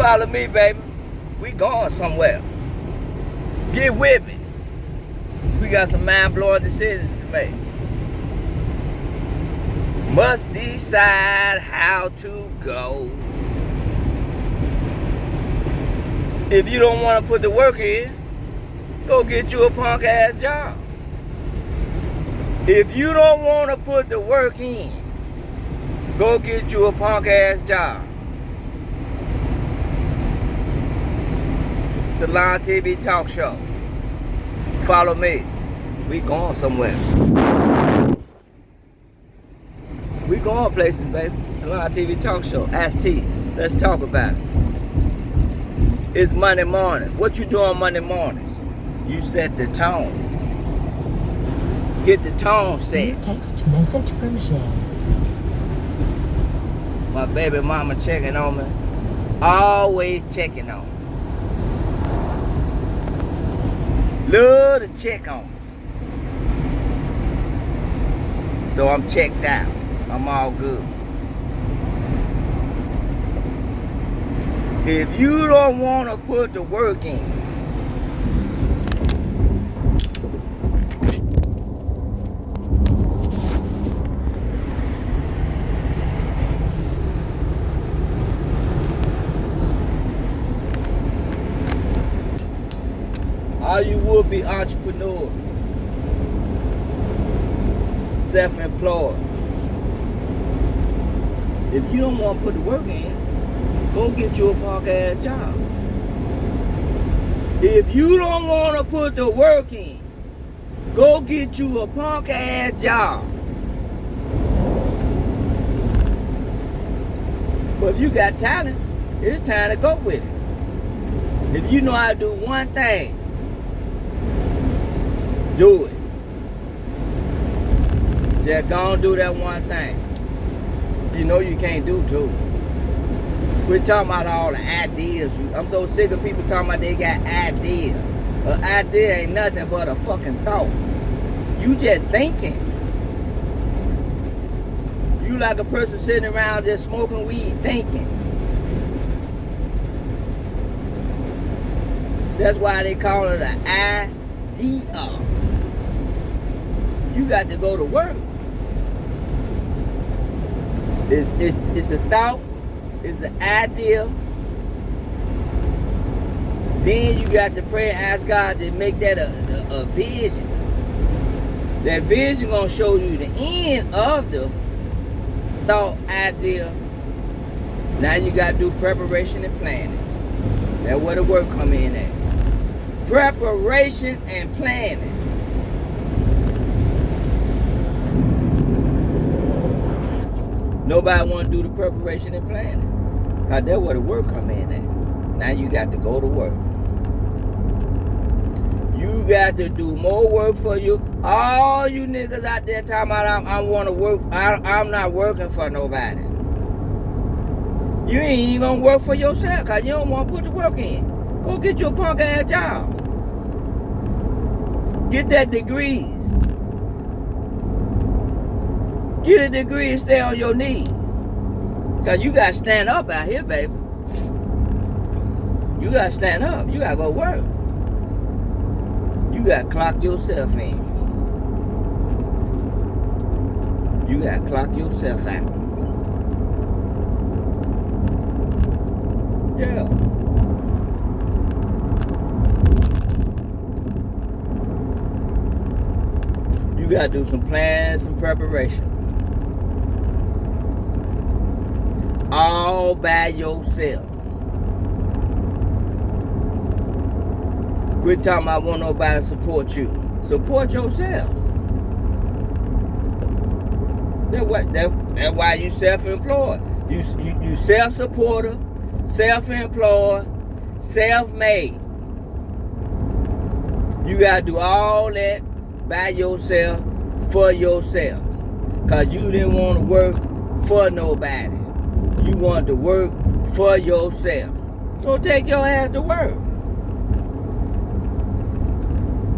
follow me, baby. We going somewhere. Get with me. We got some mind-blowing decisions to make. Must decide how to go. If you don't want to put the work in, go get you a punk ass job. If you don't want to put the work in, go get you a punk ass job. Salon TV Talk Show. Follow me. We going somewhere. We going places, baby. Salon TV Talk Show. Ask T. Let's talk about it. It's Monday morning. What you doing Monday mornings? You set the tone. Get the tone set. New text message from Shay. My baby mama checking on me. Always checking on me. Love to check on me. So I'm checked out. I'm all good. If you don't want to put the work in, all you would be entrepreneur, self-employed. If you don't want to put the work in, go get you a punk ass job. If you don't want to put the work in, go get you a punk ass job. But if you got talent, it's time to go with it. If you know how to do one thing, do it. Just go and do that one thing. You know you can't do two. Quit talking about all the ideas. I'm so sick of people talking about they got ideas. An idea ain't nothing but a fucking thought. You just thinking. You like a person sitting around just smoking weed thinking. That's why they call it an idea. You got to go to work. It's a thought. It's an idea. Then you got to pray and ask God to make that a vision. That vision gonna show you the end of the thought, idea. Now you got to do preparation and planning. That's where the work come in at. Preparation and planning. Nobody want to do the preparation and planning. Because that's where the work come in at. Now you got to go to work. You got to do more work for you. All you niggas out there talking about I want to work. I'm not working for nobody. You ain't even going to work for yourself because you don't want to put the work in. Go get you a punk ass job. Get that degrees. Get a degree and stay on your knees. Because you got to stand up out here, baby. You got to stand up. You got to go work. You got to clock yourself in. You got to clock yourself out. Yeah. You got to do some planning, some preparation. All by yourself. Quit talking about want nobody to support you. Support yourself. That's why you self-employed. You self-supporter, self-employed, self-made. You gotta do all that by yourself, for yourself. Cause you didn't want to work for nobody. You want to work for yourself. So take your ass to work.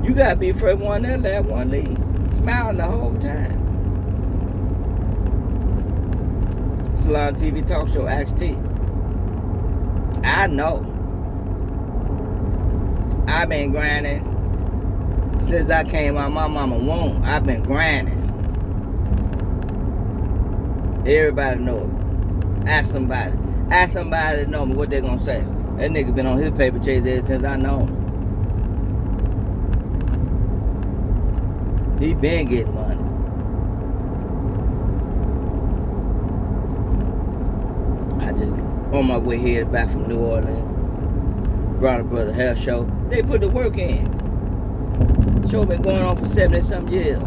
You gotta be first one there, last one leave. Smiling the whole time. Salon TV Talk Show, Ask T. I know. I've been grinding since I came out my mama's womb. I've been grinding. Everybody know it. Ask somebody. Ask somebody to know me what they gonna say. That nigga been on his paper chase ever since I know him. He been getting money. I just on my way here back from New Orleans. Bronner Brother Hair Show. They put the work in. Show been going on for 70-something years.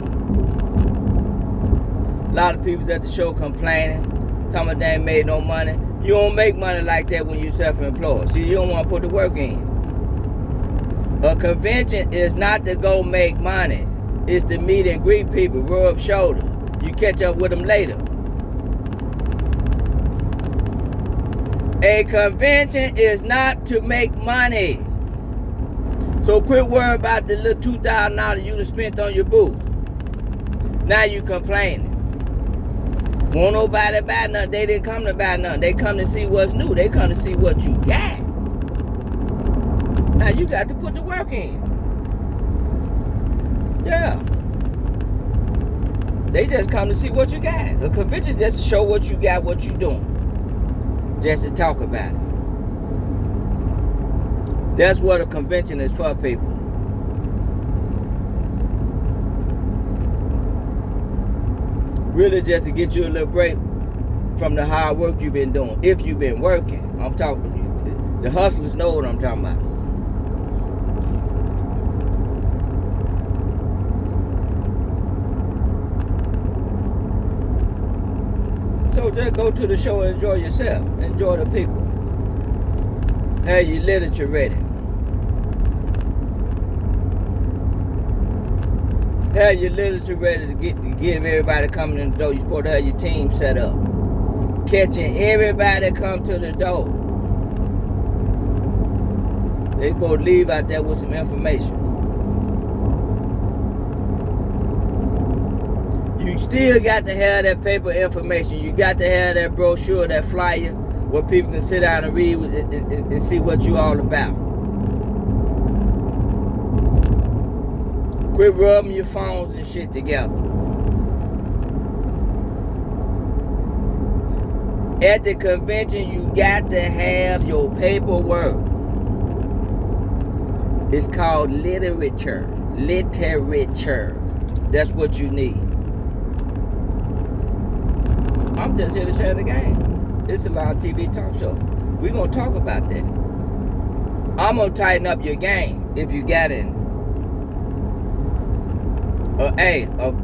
A lot of people's at the show complaining, talking about they ain't made no money. You don't make money like that when you're self-employed. See, you don't want to put the work in. A convention is not to go make money. It's to meet and greet people, rub shoulders. You catch up with them later. A convention is not to make money. So quit worrying about the little $2,000 you done spent on your booth. Now you complaining. Won't nobody buy nothing. They didn't come to buy nothing. They come to see what's new. They come to see what you got. Now you got to put the work in. Yeah. They just come to see what you got. A convention is just to show what you got, what you doing. Just to talk about it. That's what a convention is for, people. Really just to get you a little break from the hard work you've been doing. If you've been working. I'm talking to you. The hustlers know what I'm talking about. So just go to the show and enjoy yourself. Enjoy the people. Have your literature ready. Have your literature ready to give everybody coming in the door. You're supposed to have your team set up. Catching everybody come to the door. They supposed to leave out there with some information. You still got to have that paper information. You got to have that brochure, that flyer, where people can sit down and read and see what you all about. Quit rubbing your phones and shit together. At the convention, you got to have your paperwork. It's called literature. Literature. That's what you need. I'm just here to share the game. It's a live TV talk show. We're going to talk about that. I'm going to tighten up your game if you got it.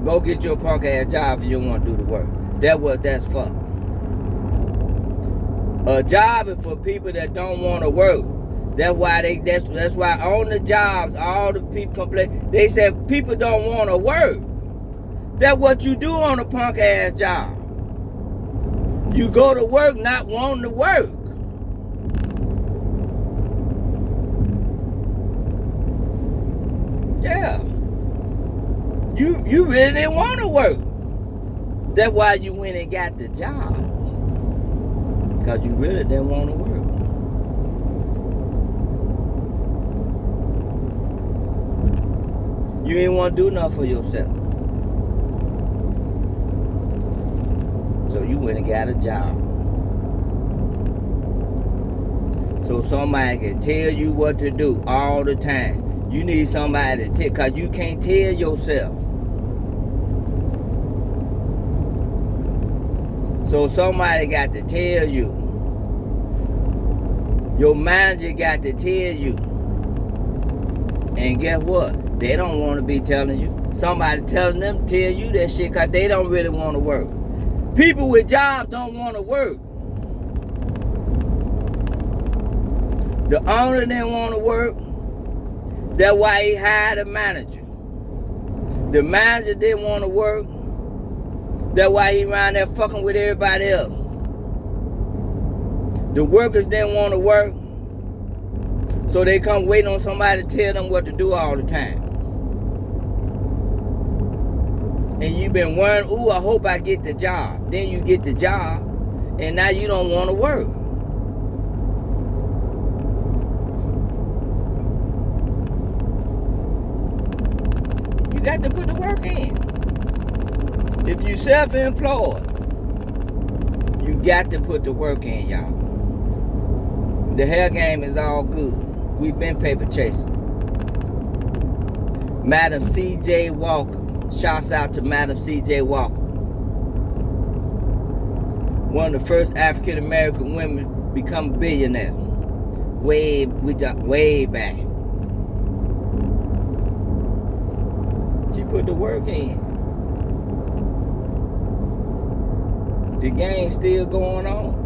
Go get your punk ass job if you don't want to do the work. That's what that's for. A job is for people that don't want to work. That's why on the jobs, all the people complain. They said people don't want to work. That's what you do on a punk ass job. You go to work not wanting to work. Yeah. You really didn't want to work. That's why you went and got the job. Because you really didn't want to work. You ain't want to do nothing for yourself. So you went and got a job. So somebody can tell you what to do all the time. You need somebody to tell, because you can't tell yourself. So somebody got to tell you. Your manager got to tell you. And guess what? They don't want to be telling you. Somebody telling them to tell you that shit because they don't really want to work. People with jobs don't want to work. The owner didn't want to work. That's why he hired a manager. The manager didn't want to work. That's why he around there fucking with everybody else. The workers didn't want to work. So they come waiting on somebody to tell them what to do all the time. And you've been worrying, ooh, I hope I get the job. Then you get the job, and now you don't want to work. got to put the work in. If you self-employed, you got to put the work in, y'all. The hair game is all good. We've been paper chasing. Madam C.J. Walker. Shouts out to Madam C.J. Walker. One of the first African American women become a billionaire. Way back. She put the work in. The game's still going on.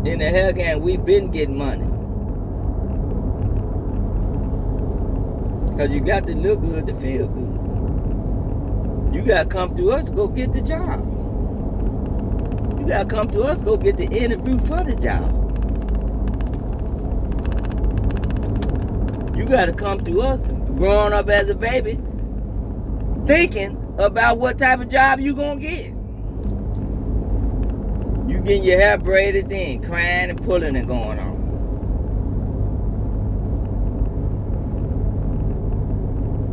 In the hair game, we've been getting money. Because you got to look good to feel good. You got to come through us to go get the job. You got to come through us to go get the interview for the job. You got to come through us growing up as a baby thinking about what type of job you going to get. You getting your hair braided then, crying and pulling and going on.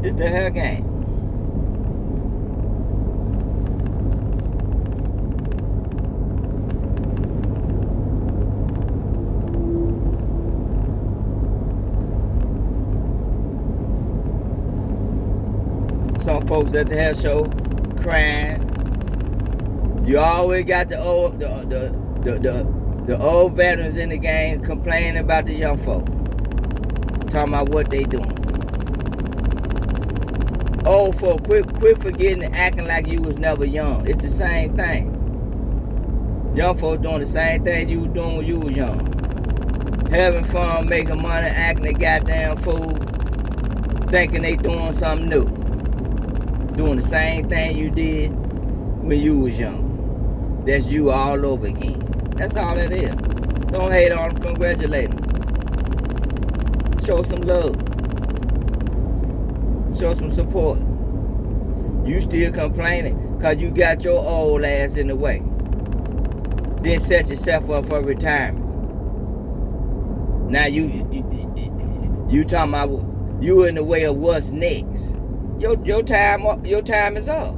It's the hair game. Some folks at the hair show crying. You always got the old veterans in the game complaining about the young folk. Talking about what they doing. Old folk, quit forgetting and acting like you was never young. It's the same thing. Young folk doing the same thing you was doing when you was young. Having fun, making money, acting a goddamn fool, thinking they doing something new. Doing the same thing you did when you was young. That's you all over again. That's all it is. Don't hate on them, congratulate them. Show some love. Show some support. You still complaining because you got your old ass in the way. Then set yourself up for retirement. Now you talking about you in the way of what's next. Your time is up.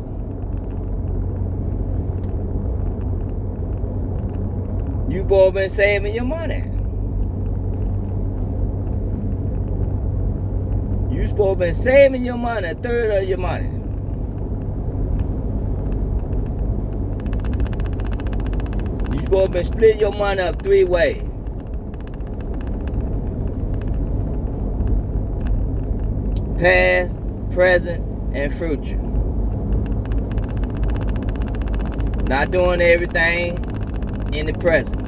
You both been saving your money. You supposed to been saving your money, a third of your money. You supposed to been splitting your money up 3 ways. Past, present, and future. Not doing everything in the present.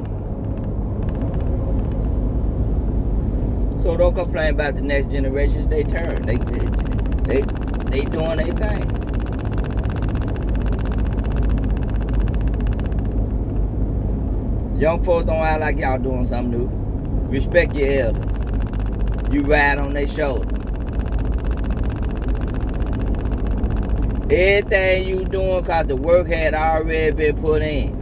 So don't complain about the next generations. They turn. They doing their thing. Young folks don't act like y'all doing something new. Respect your elders. You ride on their shoulder. Everything you doing because the work had already been put in.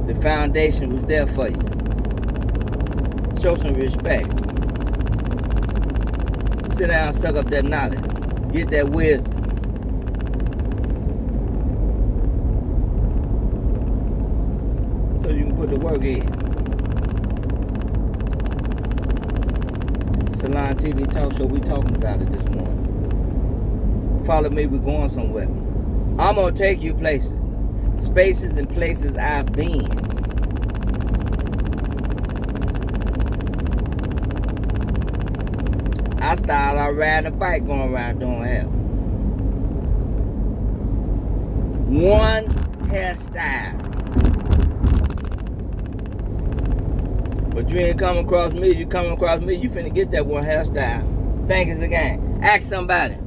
The foundation was there for you. Show some respect. Sit down and suck up that knowledge. Get that wisdom. So you can put the work in. Salon TV Talk Show, we talking about it this morning. Follow me, we're going somewhere. I'm going to take you places. Spaces and places I've been. I started out riding a bike, going around doing hair. One hairstyle. But you ain't coming across me. You coming across me, you finna get that one hairstyle. Think it's a game. Ask somebody.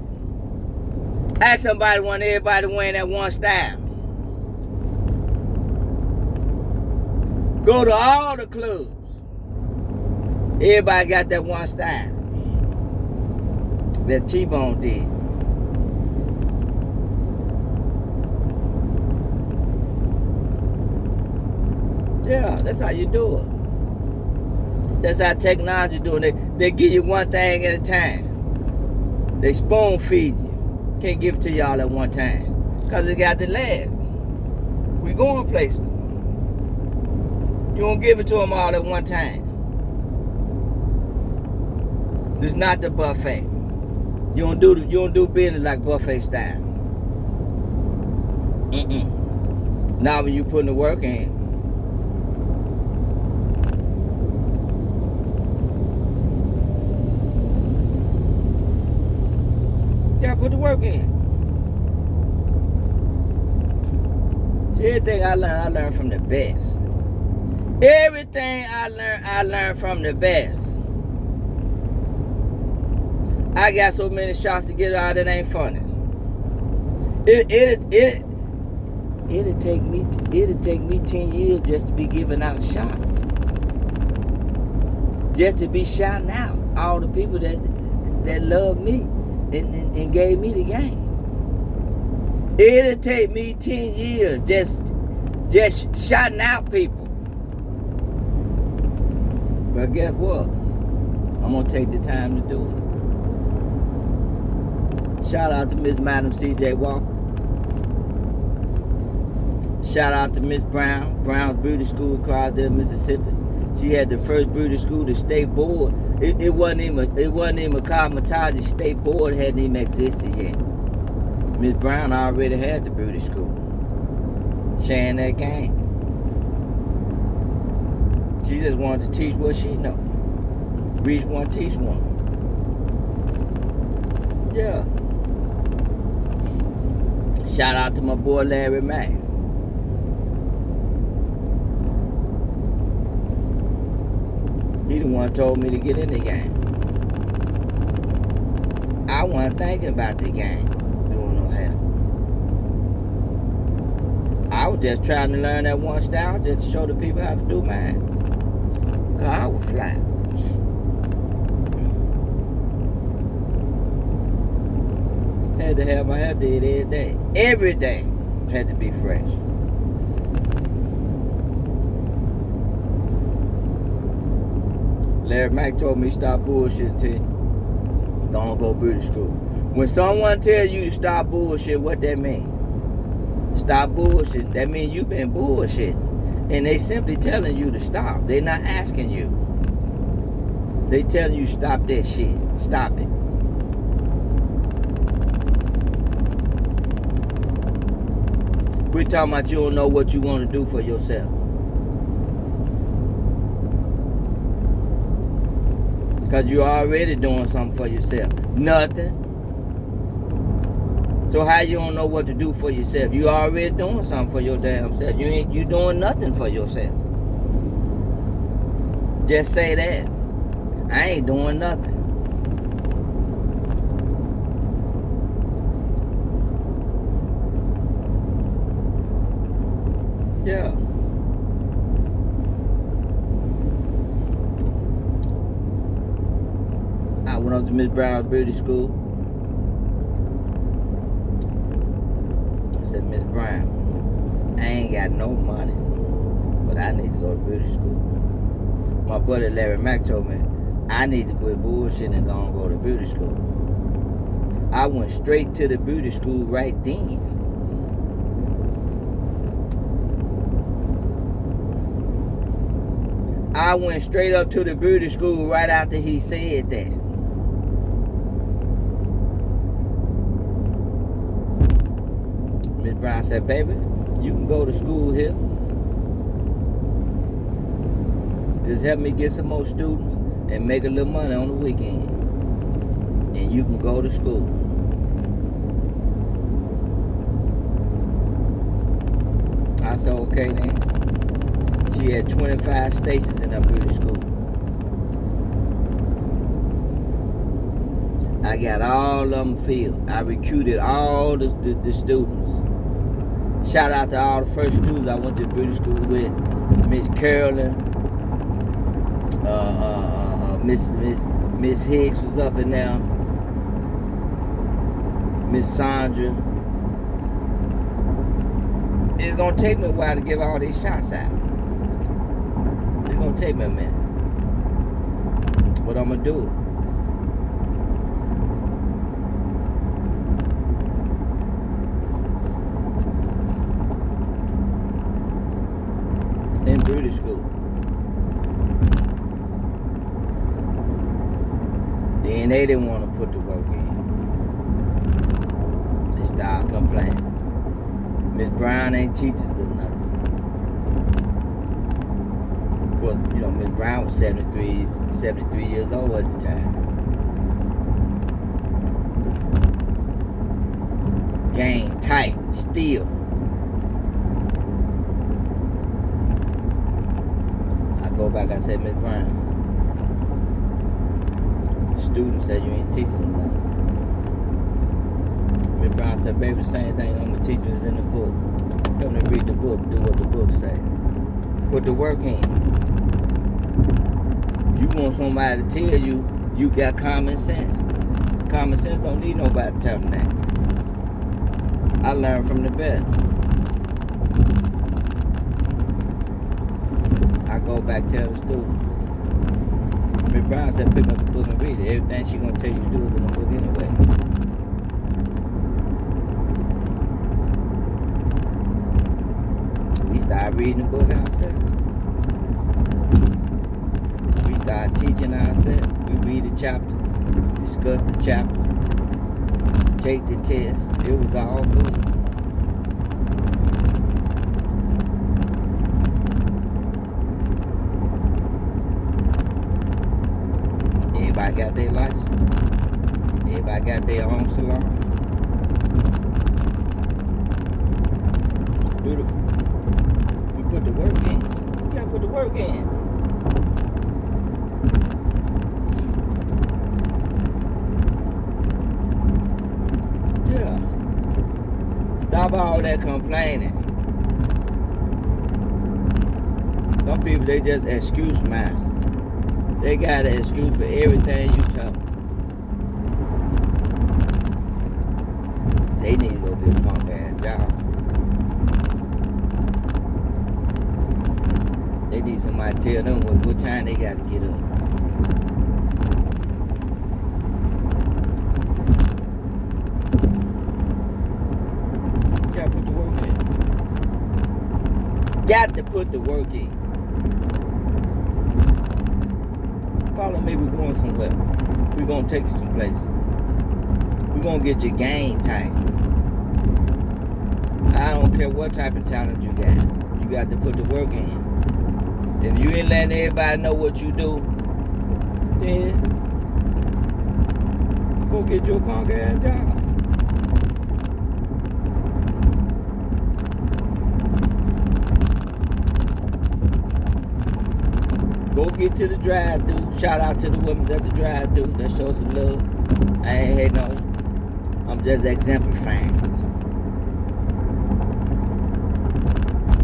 Ask somebody when everybody wearing that one style. Go to all the clubs. Everybody got that one style. That T-Bone did. Yeah, that's how you do it. That's how technology do it. They give you one thing at a time. They spoon feed you. Can't give it to y'all at one time. Because it got to last. We going places. You don't give it to them all at one time. This is not the buffet. You don't do business like buffet style. Not when you putting the work in. Yeah, put the work in. See, everything I learned from the best. Everything I learned from the best. I got so many shots to get out, it ain't funny. It'll take me 10 years just to be giving out shots. Just to be shouting out all the people that love me and gave me the game. It'll take me 10 years just shouting out people. But guess what? I'm gonna take the time to do it. Shout out to Miss Madam C.J. Walker. Shout out to Miss Brown, Brown's Beauty School in Clydesdale, Mississippi. She had the first beauty school to state board. It wasn't even a cosmetology state board, hadn't even existed yet. Miss Brown already had the beauty school. Sharing that game. She just wanted to teach what she know. Reach one, teach one. Yeah. Shout out to my boy Larry Mack. He the one told me to get in the game. I wasn't thinking about the game. Doing no hell. I was just trying to learn that one style just to show the people how to do mine. Cause I was fly. Had to have my hair did every day. Every day had to be fresh. Larry Mack told me stop bullshit, T. Don't go beauty school. When someone tells you to stop bullshit, what that mean? Stop bullshit. That means you been bullshit. And they simply telling you to stop. They not asking you. They telling you stop that shit. Stop it. Quit talking about you don't know what you want to do for yourself. Because you're already doing something for yourself. Nothing. So how you don't know what to do for yourself? You already doing something for your damn self. You doing nothing for yourself. Just say that. I ain't doing nothing. Yeah. I went up to Miss Brown's beauty school. I said, Miss Brown, I ain't got no money, but I need to go to beauty school. My buddy Larry Mack told me, I need to quit bullshit and go to beauty school. I went straight to the beauty school right then. I went straight up to the beauty school right after he said that. Miss Brown said, baby, you can go to school here. Just help me get some more students and make a little money on the weekend. And you can go to school. I said, okay then. She had 25 stations in her beauty school. I got all of them filled. I recruited all the students. Shout out to all the first students I went to beauty school with. Miss Carolyn, Miss Hicks was up in there. Miss Sandra. It's gonna take me a while to give all these shots out. It's gonna take me a minute. But I'm gonna do it. in British school. Then they didn't want to put the work in. They started complaining. Miss Brown ain't teachers or nothing. Of course, Miss Brown was 73 years old at the time. Game tight, still. I go back, I said, Miss Brown, the student said you ain't teaching them nothing. Miss Brown said, baby, the same thing I'm going to teach them is in the book. Tell them to read the book, do what the book say. Put the work in. You want somebody to tell you, you got common sense. Common sense don't need nobody to tell them that. I learned from the best. I go back tell the student. Miss Brown said pick up the book and read it. Everything she gonna tell you to do is in the book anyway. We started reading the book ourselves. We started teaching ourselves. We read the chapter, discuss the chapter, take the test. It was all good. Everybody got their license. Everybody got their own salon. It's beautiful. We put the work in. You gotta put the work in. Stop all that complaining. Some people, they just excuse masters. They got an excuse for everything you tell them. They need to go get a punk ass job. They need somebody to tell them what time they got to get up. Got to put the work in. Follow me, we're going somewhere. We're going to take you some places. We're going to get your game tight. I don't care what type of talent you got. You got to put the work in. If you ain't letting everybody know what you do, then go get your punk ass job. Go get to the drive-thru. Shout out to the women at the drive-thru. That shows some love. I ain't hating on you. I'm just exemplifying.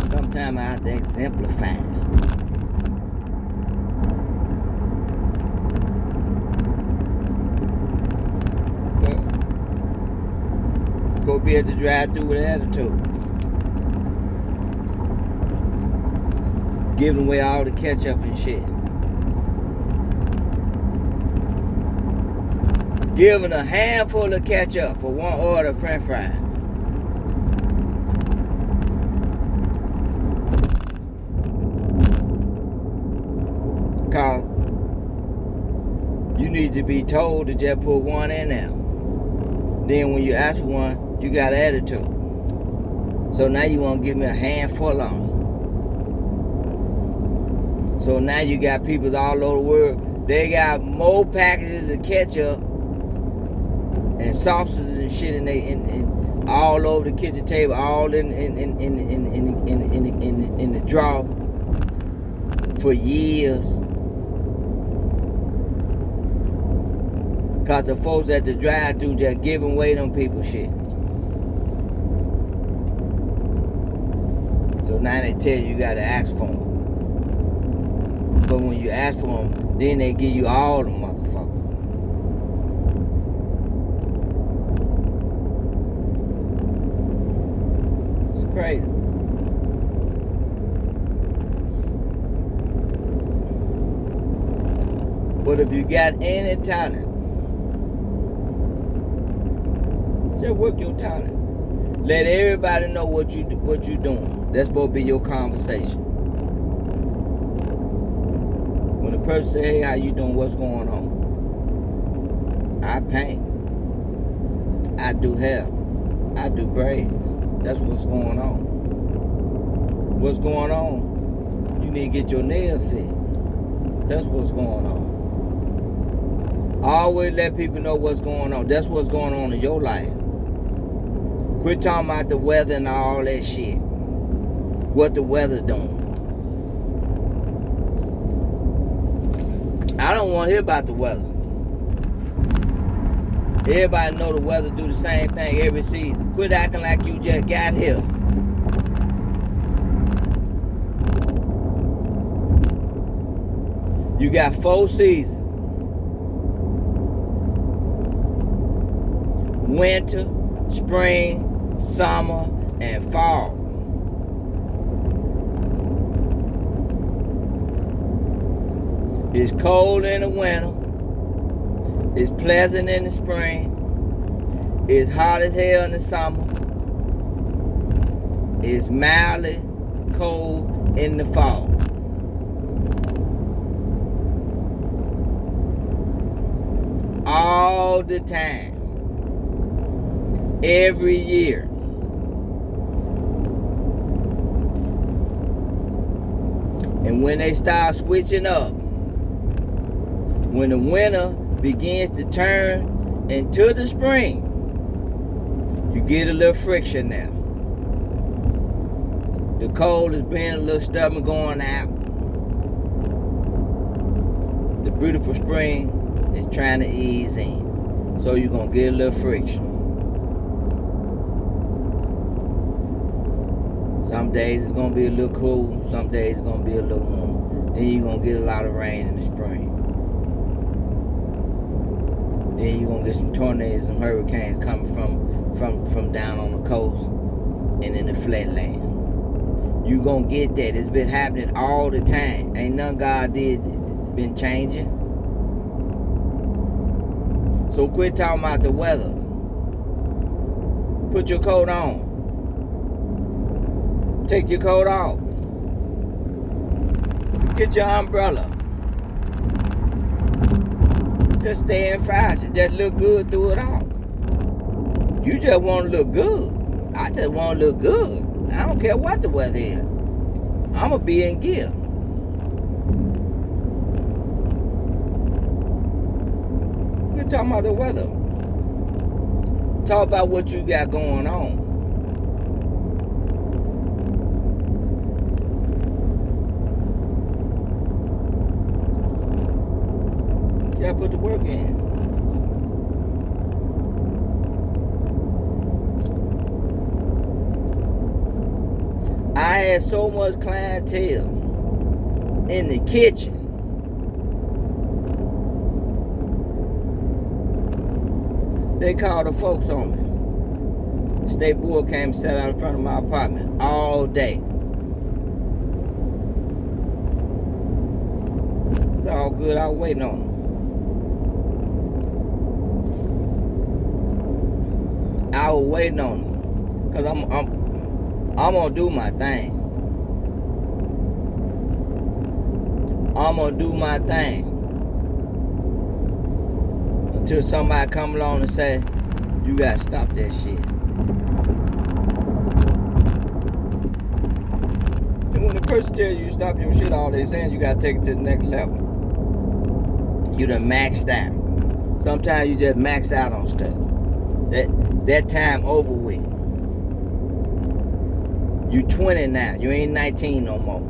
Sometimes I have to exemplify. But go be at the drive-thru with an attitude. Giving away all the ketchup and shit. Giving a handful of ketchup for one order of french fries. Cause you need to be told to just put one in there. Then when you ask for one, you got attitude. So now you want to give me a handful on. So now you got people all over the world. They got more packages of ketchup and sauces and shit in all over the kitchen table, all in the drawer for years. Cause the folks at the drive-thru just giving away them people shit. So now they tell you gotta ask for them. But when you ask for them, then they give you all the motherfuckers. It's crazy. But if you got any talent, just work your talent. Let everybody know what you doing. That's supposed to be your conversation. person say, hey, how you doing? What's going on? I paint. I do hair. I do braids. That's what's going on. What's going on? You need to get your nail fit. That's what's going on. Always let people know what's going on. That's what's going on in your life. Quit talking about the weather and all that shit. What the weather doing. I don't want to hear about the weather. Everybody know the weather do the same thing every season. Quit acting like you just got here. You got 4 seasons. Winter, spring, summer, and fall. It's cold in the winter. It's pleasant in the spring. It's hot as hell in the summer. It's mildly cold in the fall. All the time. Every year. And when they start switching up, when the winter begins to turn into the spring, you get a little friction now. The cold is being a little stubborn going out. The beautiful spring is trying to ease in. So you're going to get a little friction. Some days it's going to be a little cool. Some days it's going to be a little warm. Then you're going to get a lot of rain in the spring. Then you're going to get some tornadoes and hurricanes coming from down on the coast and in the flatland. You're going to get that. It's been happening all the time. Ain't nothing God did been changing. So quit talking about the weather. Put your coat on. Take your coat off. Get your umbrella. Just stay in fashion. Just look good through it all. You just want to look good. I just want to look good. I don't care what the weather is. I'm going to be in gear. You're talking about the weather. Talk about what you got going on. You gotta put the work in. I had so much clientele in the kitchen. They called the folks on me. State board came and sat out in front of my apartment all day. It's all good. I was waiting on them. I was waiting on them. Cause I'm gonna do my thing. I'm gonna do my thing. Until somebody come along and say, you gotta stop that shit. And when the person tells you stop your shit, all they saying you gotta take it to the next level. You done maxed out. Sometimes you just max out on stuff. That time over with. You 20 now. You ain't 19 no more.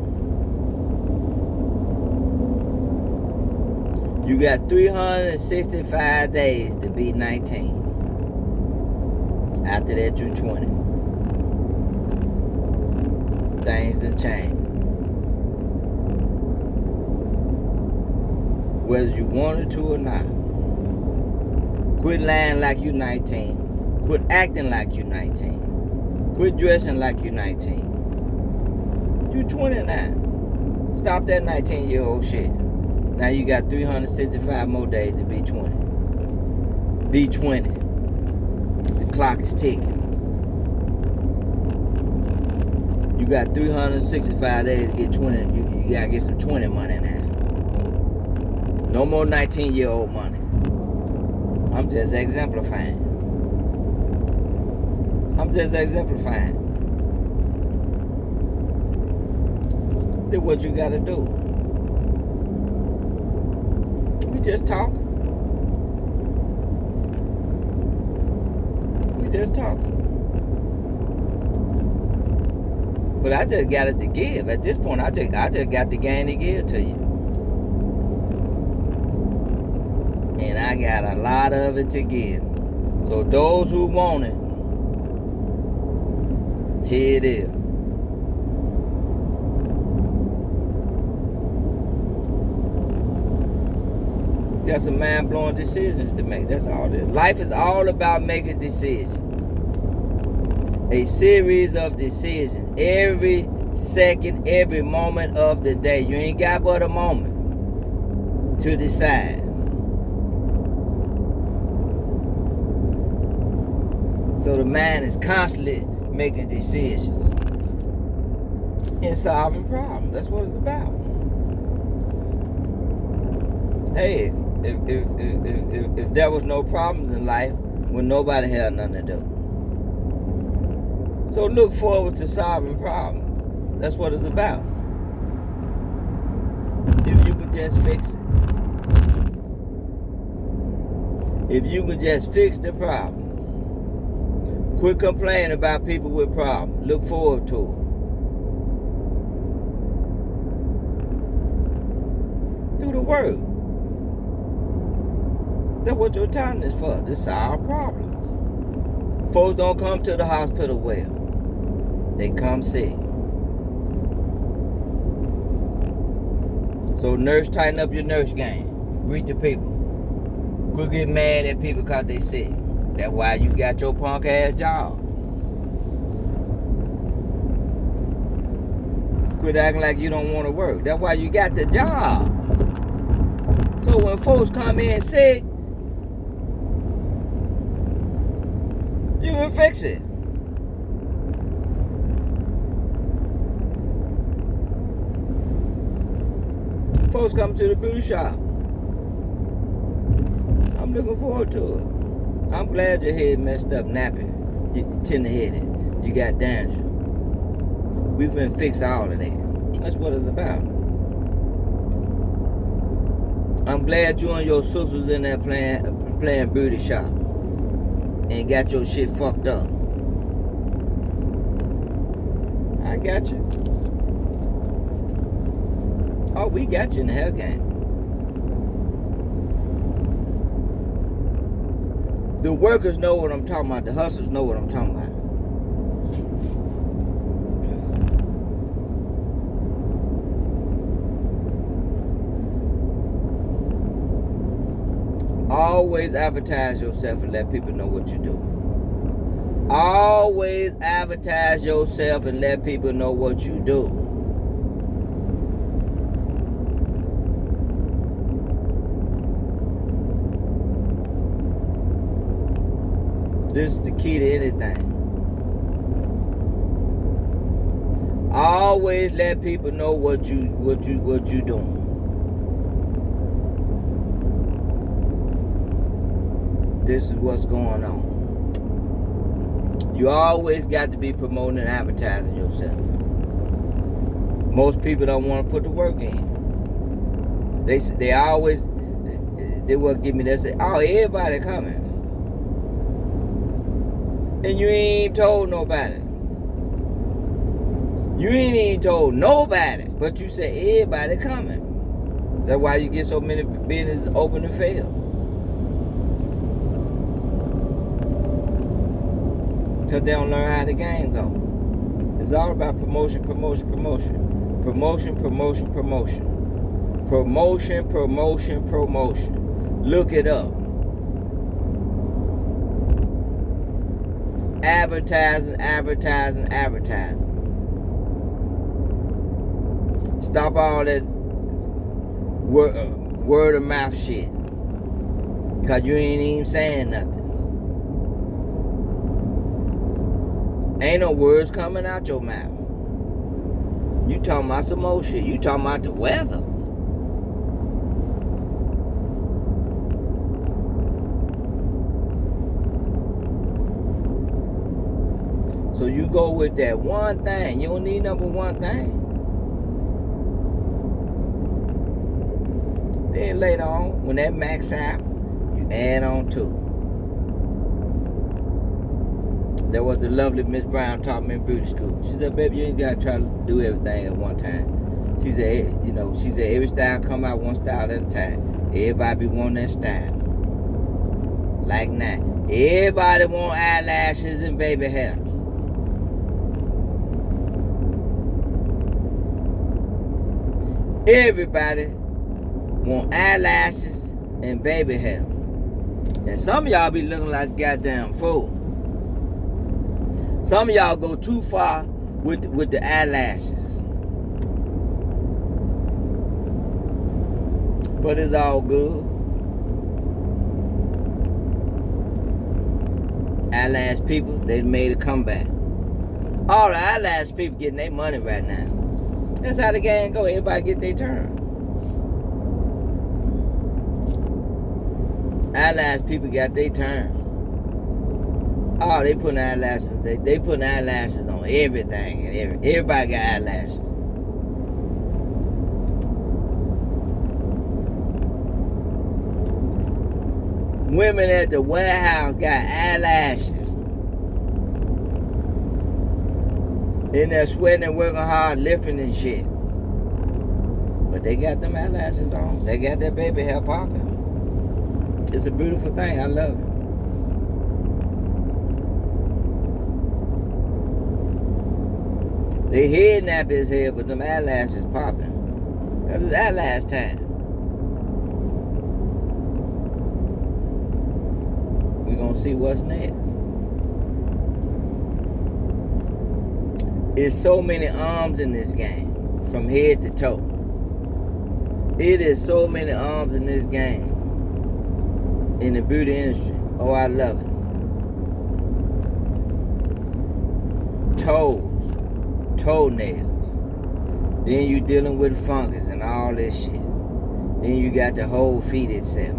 You got 365 days to be 19. After that, you're 20. Things done change. Whether you wanted to or not. Quit lying like you're 19. Quit acting like you're 19. Quit dressing like you're 19. You're 29. Stop that 19-year-old shit. Now you got 365 more days to be 20. Be 20. The clock is ticking. You got 365 days to get 20. You gotta get some 20 money now. No more 19-year-old money. I'm just exemplifying. That's what you gotta do. We just talking. But I just got it to give. At this point, I just got the game to give to you. And I got a lot of it to give. So those who want it, here it is. You got some mind-blowing decisions to make. That's all it is. Life is all about making decisions. A series of decisions. Every second, every moment of the day. You ain't got but a moment to decide. So the mind is constantly making decisions and solving problems. That's what it's about. Hey, if there was no problems in life, well, nobody had nothing to do. So look forward to solving problems. That's what it's about. If you could just fix it. If you could just fix the problem. Quit complaining about people with problems. Look forward to it. Do the work. That's what your time is for. To solve problems. Folks don't come to the hospital well. They come sick. So nurse, tighten up your nurse game. Greet the people. Quit getting mad at people because they sick. That's why you got your punk ass job. Quit acting like you don't want to work. That's why you got the job. So when folks come in sick, you can fix it. Folks come to the beauty shop. I'm looking forward to it. I'm glad your head messed up, nappy. You tender-headed. You got dandruff. We finna fix all of that. That's what it's about. I'm glad you and your sisters in there playing beauty shop and got your shit fucked up. I got you. Oh, we got you in the hair game. The workers know what I'm talking about. The hustlers know what I'm talking about. Always advertise yourself and let people know what you do. Always advertise yourself and let people know what you do. This is the key to anything. Always let people know what you doing. This is what's going on. You always got to be promoting and advertising yourself. Most people don't want to put the work in. They will give me that. Say, oh, everybody coming. And you ain't told nobody. You ain't even told nobody. But you said everybody coming. That's why you get so many businesses open and fail. Because they don't learn how the game go. It's all about promotion. Promotion. Look it up. Advertising. Stop all that word of mouth shit. Because you ain't even saying nothing. Ain't no words coming out your mouth. You talking about some more shit. You talking about the weather. So you go with that one thing. You don't need number one thing. Then later on, when that max out, you add on two. That was the lovely Miss Brown taught me in beauty school. She said, baby, you ain't gotta try to do everything at one time. She said, every style come out one style at a time. Everybody be wanting that style. Like now. Everybody want eyelashes and baby hair. Everybody want eyelashes and baby hair. And some of y'all be looking like a goddamn fool. Some of y'all go too far with the eyelashes. But it's all good. Eyelash people, they made a comeback. All the eyelash people getting their money right now. That's how the game go. Everybody get their turn. Eyelash people got their turn. Oh, they putting eyelashes. They putting eyelashes on everything, and everybody got eyelashes. Women at the warehouse got eyelashes. In there sweating and working hard, lifting and shit. But they got them eyelashes on. They got that baby hair popping. It's a beautiful thing. I love it. They head nap his head, but them eyelashes popping. Because it's eyelash time. We're going to see what's next. There's so many arms in this game, from head to toe. It is so many arms in this game, in the beauty industry. Oh, I love it. Toes, toenails. Then you dealing with fungus and all this shit. Then you got the whole feet itself.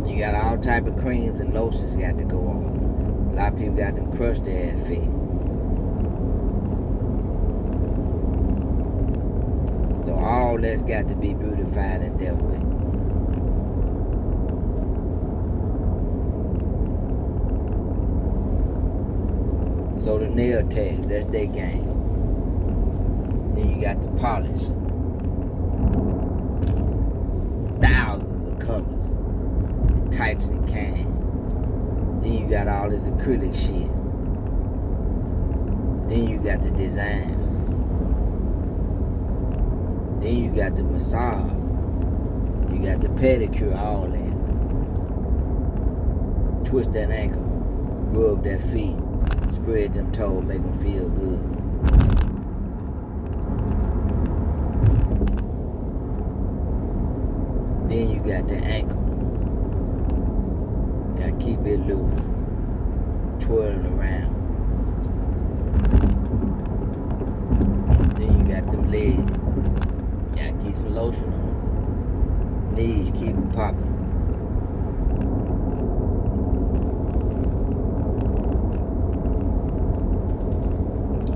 You got all type of creams and lotions got to go on. A lot of people got them crusty ass feet. So all that's got to be beautified and dealt with. So the nail tags, that's their game. Then you got the polish. Thousands of colors and types and kinds. Then you got all this acrylic shit. Then you got the designs. Then you got the massage. You got the pedicure, all that. Twist that ankle. Rub that feet. Spread them toes, make them feel good. Then you got the ankle. Gotta keep it loose. Twirling around. Then you got them legs. Gotta keep some lotion on. Knees, keep them popping.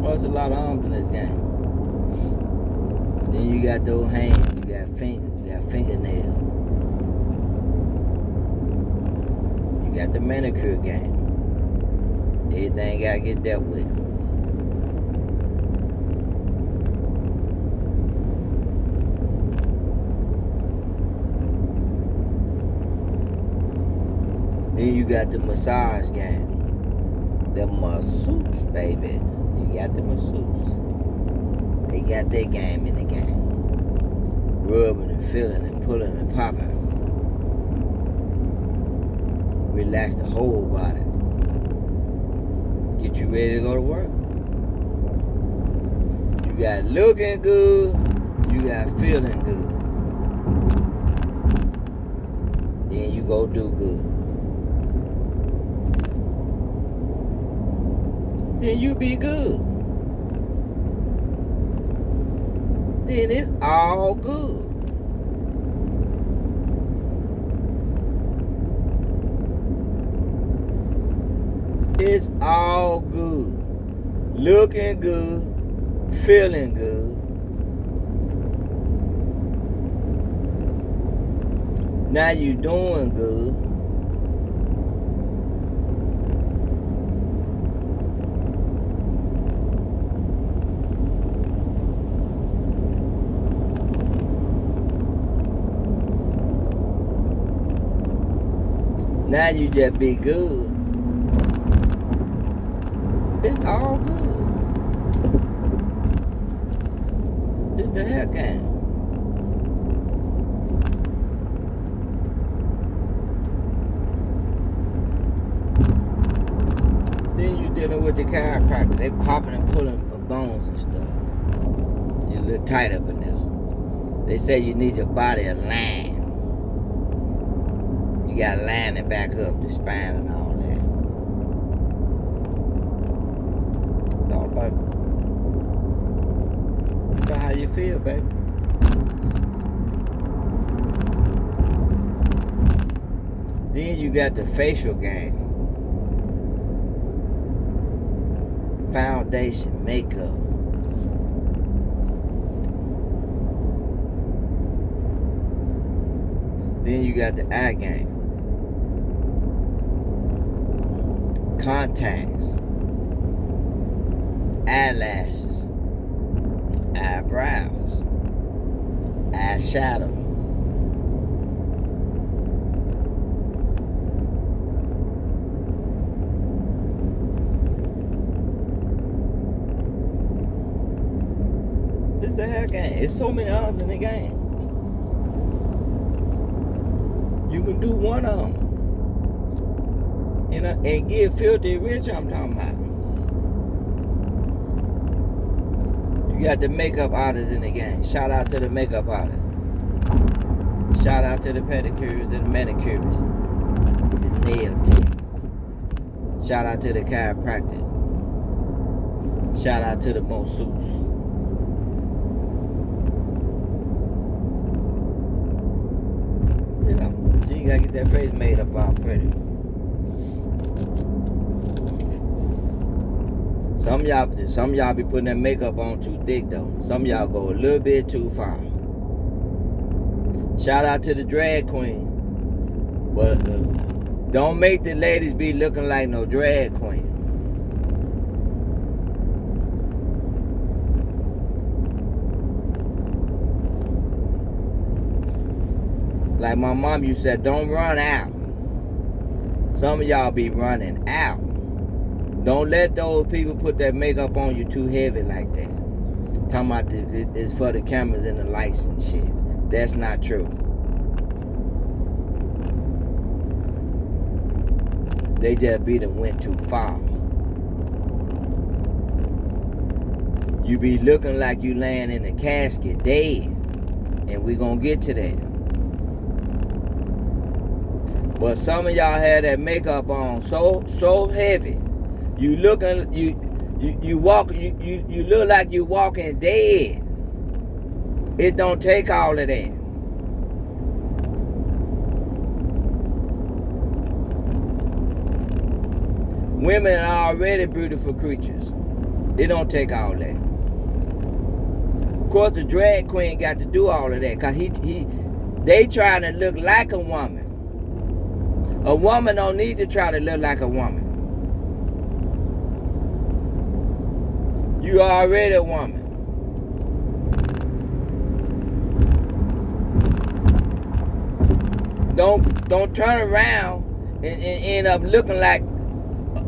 Well, there's a lot of arms in this game. Then you got those hands, you got fingers, you got fingernails. You got the manicure game. Everything gotta get dealt with. Then you got the massage game. The masseuse, baby. You got the masseuse. They got their game in the game. Rubbing and feeling and pulling and popping. Relax the whole body. Get you ready to go to work. You got looking good. You got feeling good. Then you go do good. Then you be good. Then it's all good. It's all good. Looking good. Feeling good. Now you doing good. Now you just be good. It's all good. It's the hair game. Then you dealing with the chiropractor. They popping and pulling bones and stuff. You're a little tight up in there. They say you need your body aligned. You gotta line it back up, the spine and all that. It's all about how you feel, baby. Then you got the facial game. Foundation, makeup. Then you got the eye game. Contacts. Eyelashes. Eyebrows. Eyeshadow. It's the hair game. It's so many arms in the game. You can do one of them. And get filthy rich, I'm talking about. You got the makeup artists in the game. Shout out to the makeup artists. Shout out to the pedicurists and the manicurists. The nail techs. Shout out to the chiropractor. Shout out to the masseuse. You know, you gotta get that face made up all pretty. Some of y'all be putting that makeup on too thick though. Some of y'all go a little bit too far. Shout out to the drag queen. But don't make the ladies be looking like no drag queen. Like my mom used to say, don't run out. Some of y'all be running out. Don't let those people put that makeup on you too heavy like that. Talking about it's for the cameras and the lights and shit. That's not true. They just be done went too far. You be looking like you laying in a casket dead. And we gonna get to that. But some of y'all had that makeup on so heavy. You looking you look like you walking dead. It don't take all of that. Women are already beautiful creatures. It don't take all that. Of course, the drag queen got to do all of that, cause they trying to look like a woman. A woman don't need to try to look like a woman. You already a woman. Don't turn around and end up looking like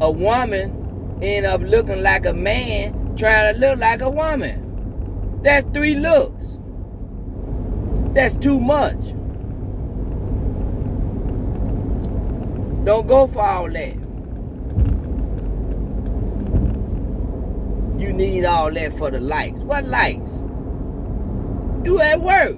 a woman, end up looking like a man, trying to look like a woman. That's 3 looks. That's too much. Don't go for all that. You need all that for the likes. What likes? You at work.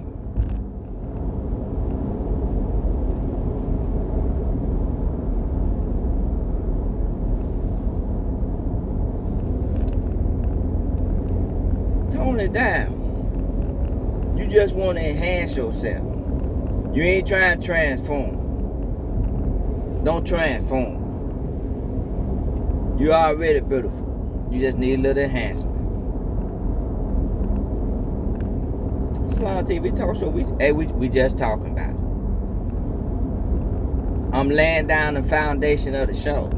Tone it down. You just want to enhance yourself. You ain't trying to transform. Don't transform. You're already beautiful. You just need a little enhancement. Salon TV Talk Show. We just talking about it. I'm laying down the foundation of the show.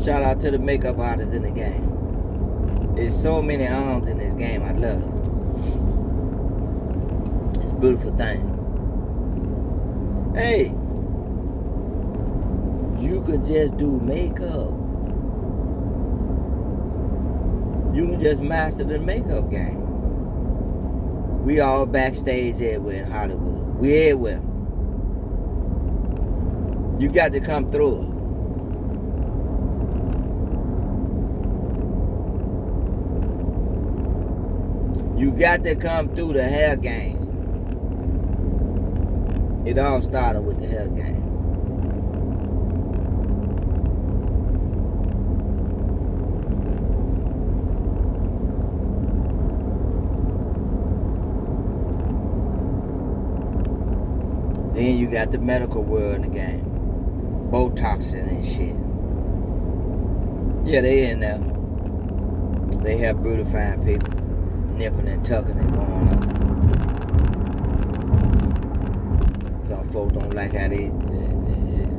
Shout out to the makeup artists in the game. There's so many arms in this game. I love it. It's a beautiful thing. Hey, you could just do makeup. You can just master the makeup game. We all backstage everywhere in Hollywood. We everywhere. You got to come through it. You got to come through the hair game. It all started with the hair game. Then you got the medical world in the game. Botoxing and shit. Yeah, they in there. They have beautifying people. Nipping and tucking and going on. Some folks don't like how they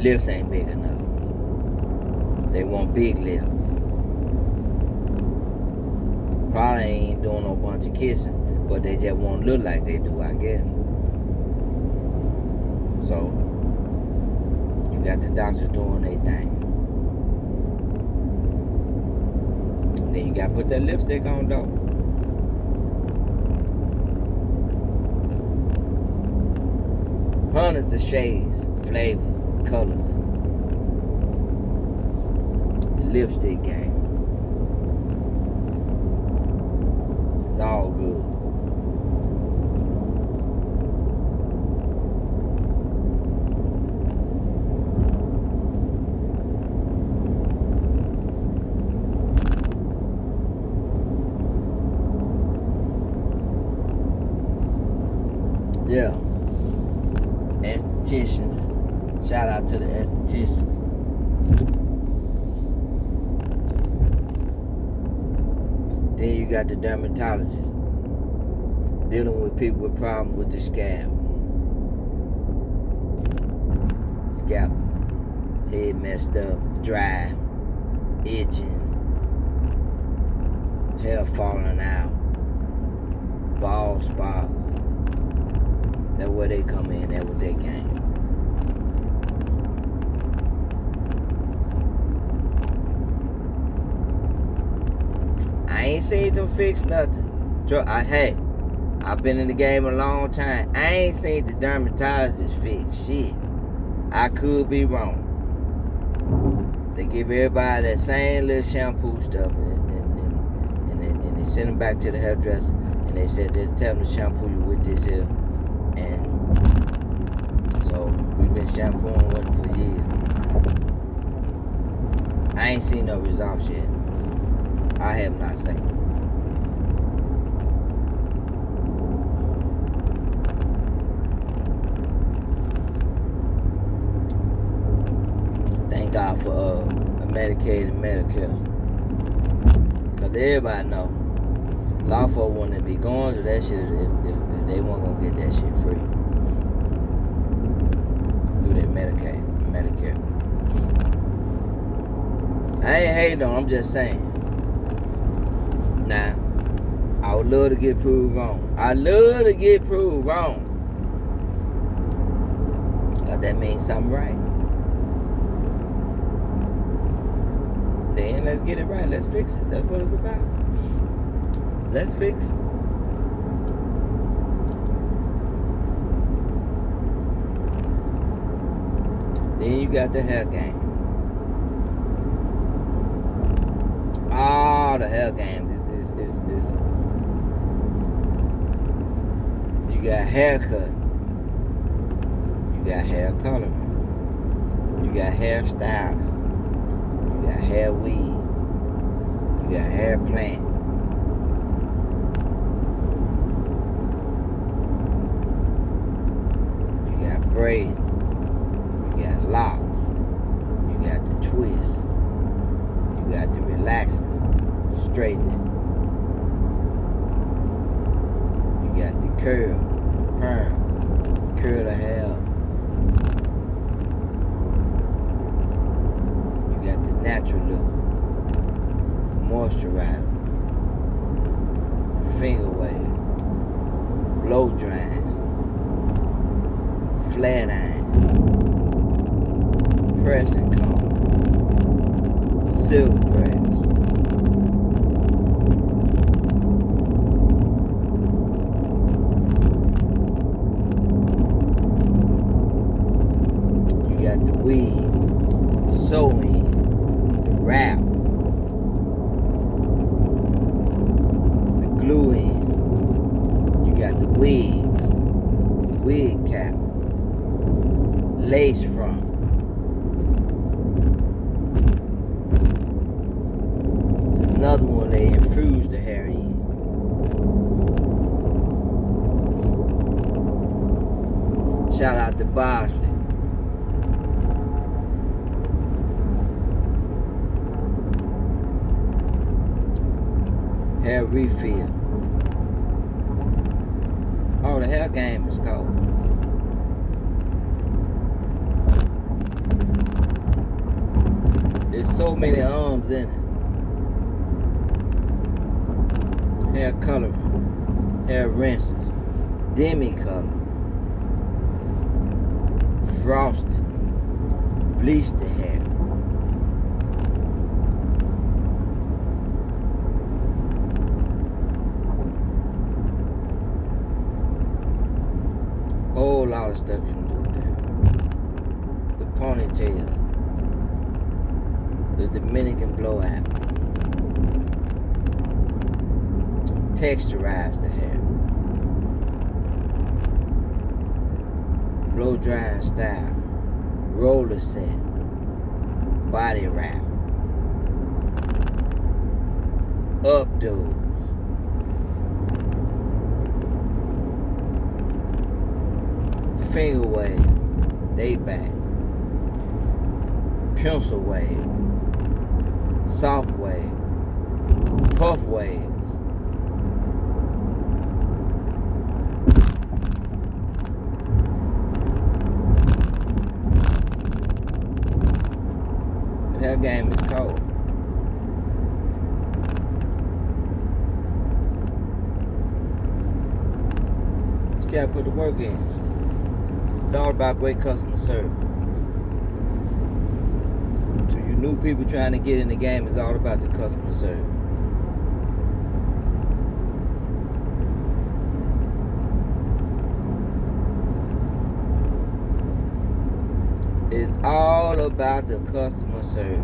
lips ain't big enough. They want big lips. Probably ain't doing no bunch of kissing, but they just want to look like they do, I guess. So you got the doctors doing their thing. Then you got to put that lipstick on though. Hundreds of shades, flavors, and colors. The lipstick game. It's all good. Yeah. Estheticians. Shout out to the estheticians. Then you got the dermatologists dealing with people with problems with the scalp. Scalp, head messed up, dry, itching, hair falling out, bald spots. That's where they come in, that's what they game. I ain't seen them fix nothing. I've been in the game a long time. I ain't seen the dermatologists fix shit. I could be wrong. They give everybody that same little shampoo stuff and they send them back to the hairdresser and they said, just tell them to shampoo you with this here. And so we've been shampooing with them for years. I ain't seen no results yet. I have not seen it. Thank God for Medicaid and Medicare. Because everybody know lawful wouldn't be going to that shit if they weren't gonna get that shit free through their Medicaid, Medicare. I ain't hating on, I'm just saying. Now, I would love to get proved wrong. I love to get proved wrong. Cause that means something right. Then let's get it right. Let's fix it. That's what it's about. Let's fix it. Then you got the hair game. Oh, the hair game. This. You got haircut. You got hair coloring. You got hair styling. You got hair weave. You got hair plant. braiding, you got locks, you got the twist, you got the relaxing, straightening, you got the curl, the perm, curl the hair, you got the natural look, moisturizer, finger wave, blow drying, flat iron, press and comb, silk press, you got the weave, sewing, the wrap, the glue in, you got the wigs, the wig cap, lace front, it's another one they infuse the hair in. Shout out to Bosley. Hair refill. Oh, the hair game is cold. There's so many arms in it. Hair coloring, hair rinses, demi color, frosted, bleach the hair. Whole lot of stuff you can do with that. The ponytail, the Dominican blowout, texturize the hair, blow drying style, roller set, body wrap, updos, finger wave, day back, pencil wave, soft wave, puff waves, hair game is cold. You gotta put the work in. It's all about great customer service. To you new people trying to get in the game, it's all about the customer service. It's all about the customer service.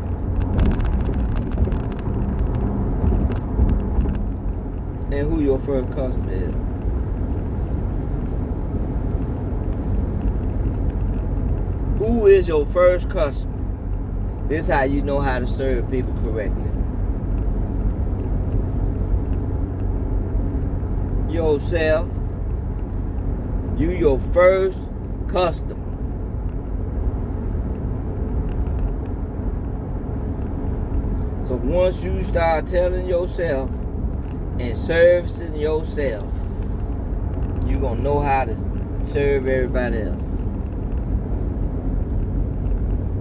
And who your first customer is. Who is your first customer? This is how you know how to serve people correctly. Yourself. You your first customer. So once you start telling yourself and servicing yourself, you're going to know how to serve everybody else.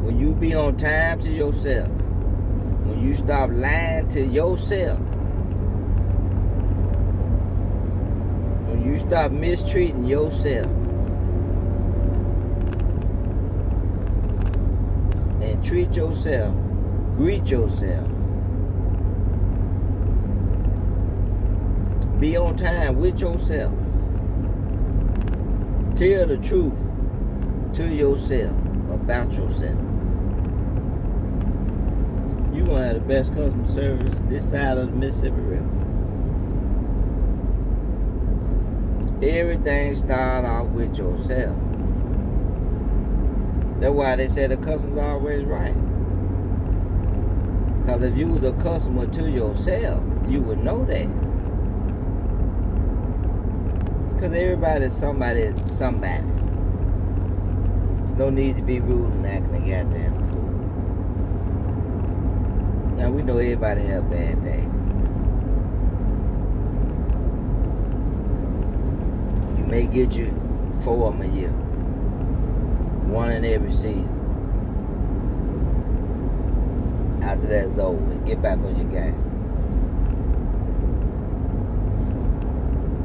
When you be on time to yourself, when you stop lying to yourself, when you stop mistreating yourself, and treat yourself, greet yourself, be on time with yourself, tell the truth to yourself about yourself, you're going to have the best customer service this side of the Mississippi River. Everything starts off with yourself. That's why they say the customer's always right. Because if you was a customer to yourself, you would know that. Because everybody's somebody. No need to be rude and acting a goddamn fool. Now we know everybody have bad days. You may get you 4 of them a year. 1 in every season. After that's over, get back on your game.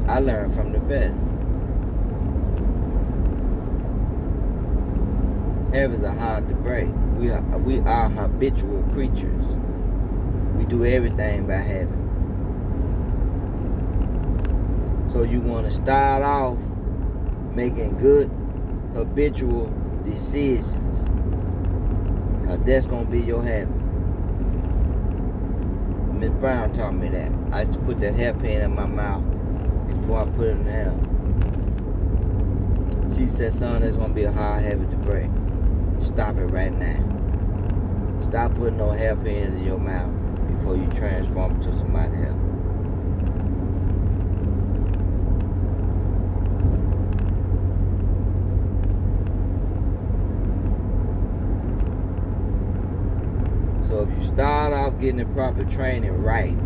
I learned from the best. Habits are hard to break. We are habitual creatures. We do everything by habit. So you want to start off making good habitual decisions, because that's going to be your habit. Miss Brown taught me that. I used to put that hairpin in my mouth before I put it in the hair. She said, son, that's going to be a hard habit to break. Stop it right now. Stop putting no hairpins in your mouth before you transform it to somebody else. So if you start off getting the proper training right,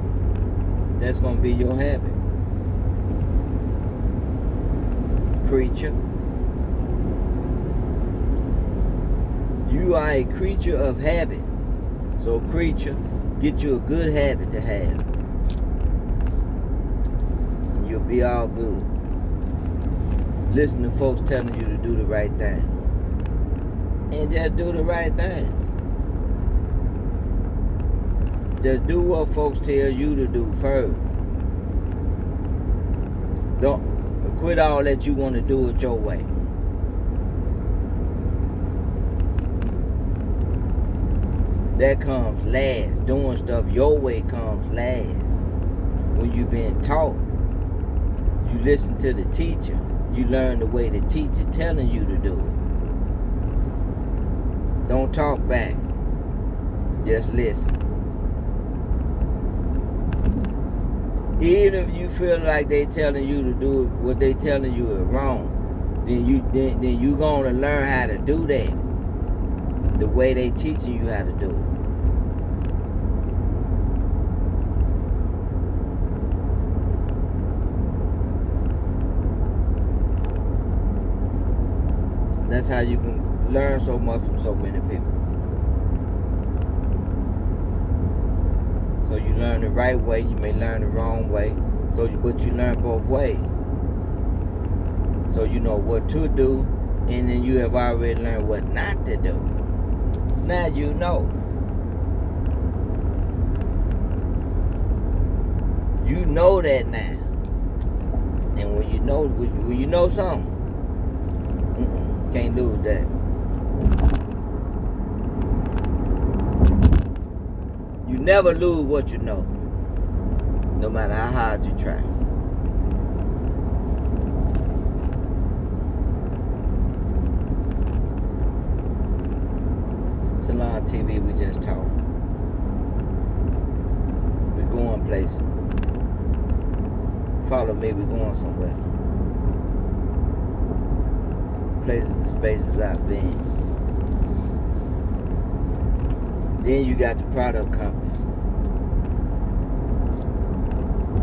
that's going to be your habit. Creature. You are a creature of habit. So creature, get you a good habit to have. And you'll be all good. Listen to folks telling you to do the right thing. And just do the right thing. Just do what folks tell you to do first. Don't quit all that you want to do it your way. That comes last. Doing stuff your way comes last. When you've been taught, you listen to the teacher. You learn the way the teacher telling you to do it. Don't talk back. Just listen. Even if you feel like they telling you to do what they telling you is wrong, then you gonna learn how to do that the way they teaching you how to do it. That's how you can learn so much from so many people. So you learn the right way, you may learn the wrong way. But you learn both ways. So you know what to do, and then you have already learned what not to do. Now you know. You know that now. And when you know something, can't lose that. You never lose what you know, no matter how hard you try. Salon TV, we just talk. We going places. Follow me, we going somewhere. Places and spaces I've been. Then you got the product companies.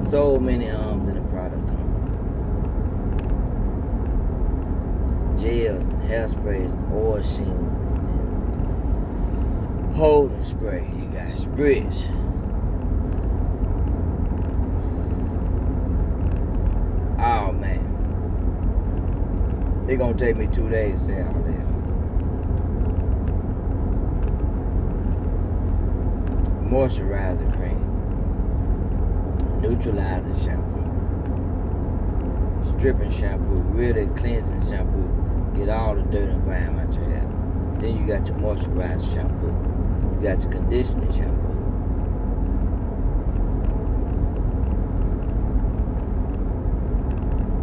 So many arms in the product company. Gels and hairsprays and oil sheens and holding spray. You got spritz. Oh man. It's gonna take me 2 days to say all that. Moisturizer cream, neutralizer shampoo, stripping shampoo, really cleansing shampoo, get all the dirt and grime out your hair. Then you got your moisturizer shampoo, you got your conditioning shampoo.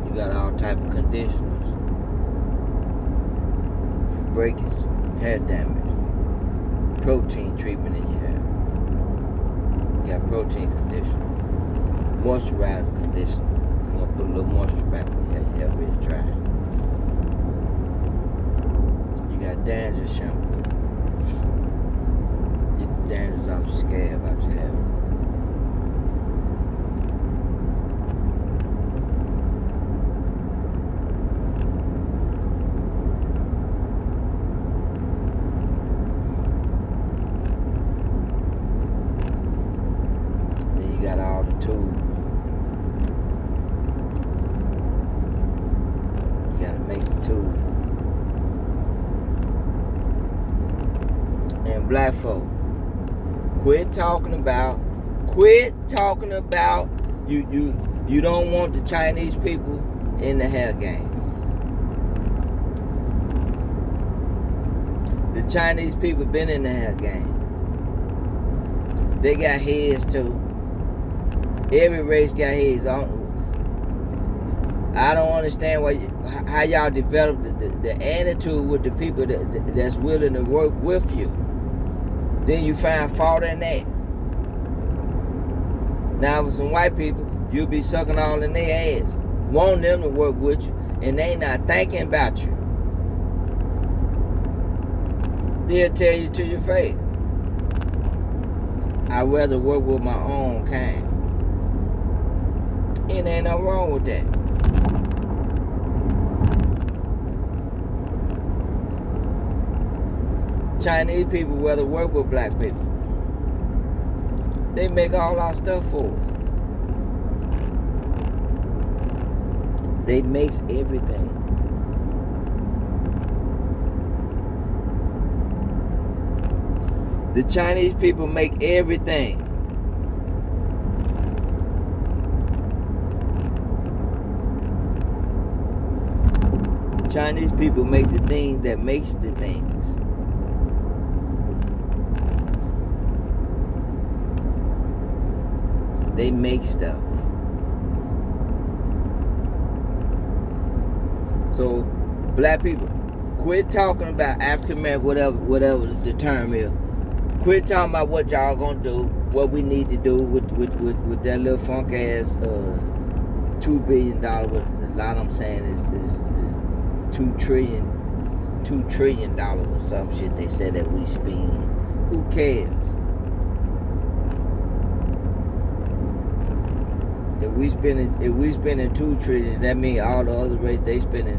You got all type of conditioners for breakage, hair damage, protein treatment in your hair. Got protein conditioner, moisturizer conditioner. You want to put a little moisture back in your hair. Your hair really dry. You You got dandruff shampoo. Get the dandruff off your scalp, out your hair. Then you got all the tools. You gotta make the tools. And black folk, quit talking about you don't want the Chinese people in the hair game. The Chinese people been in the hair game. They got heads too. Every race got heads. I don't understand how y'all develop the attitude with the people that's willing to work with you. Then you find fault in that. Now with some white people, you'll be sucking all in their ass, wanting them to work with you, and they not thinking about you. They'll tell you to your face, I'd rather work with my own kind. And ain't nothing wrong with that. Chinese people rather work with black people. They make all our stuff for us. They makes everything. The Chinese people make everything. The Chinese people make the things that makes the things. They make stuff. So, black people, quit talking about African American, whatever the term is. Quit talking about what y'all gonna do, what we need to do with that little funk ass $2 billion. What a lot of them saying is $2 trillion or some shit. They said that we spend. Who cares? If we spending $2 trillion, that means all the other races they spending.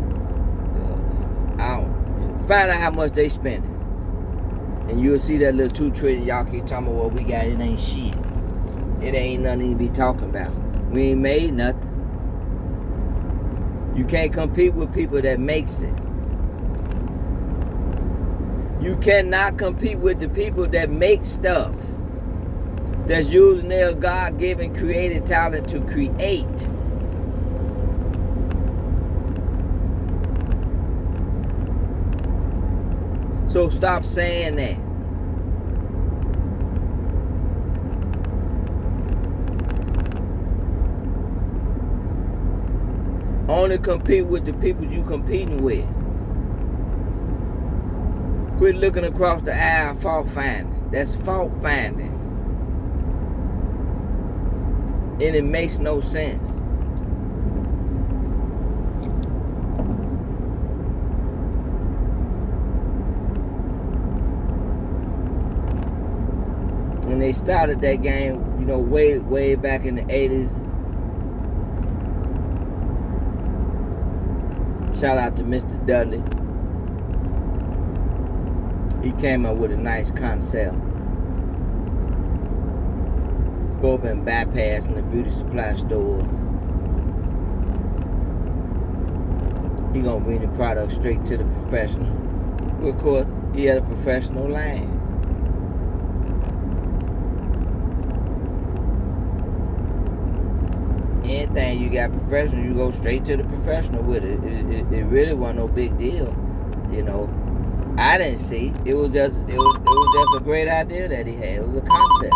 Find out how much they spending, and you'll see that little $2 trillion. Y'all keep talking about what we got. It ain't shit. It ain't nothing to be talking about. We ain't made nothing. You can't compete with people that makes it. You cannot compete with the people that make stuff. That's using their God-given creative talent to create. So stop saying that. Only compete with the people you competing with. Quit looking across the aisle, fault finding. That's fault finding. And it makes no sense. When they started that game, way back in the 80s. Shout out to Mr. Dudley. He came up with a nice concept. Go up and bypassing the beauty supply store. He gonna bring the product straight to the professionals. Well, of course, he had a professional line. Anything you got professional, you go straight to the professional with it. It really wasn't no big deal, I didn't see. It was just a great idea that he had. It was a concept.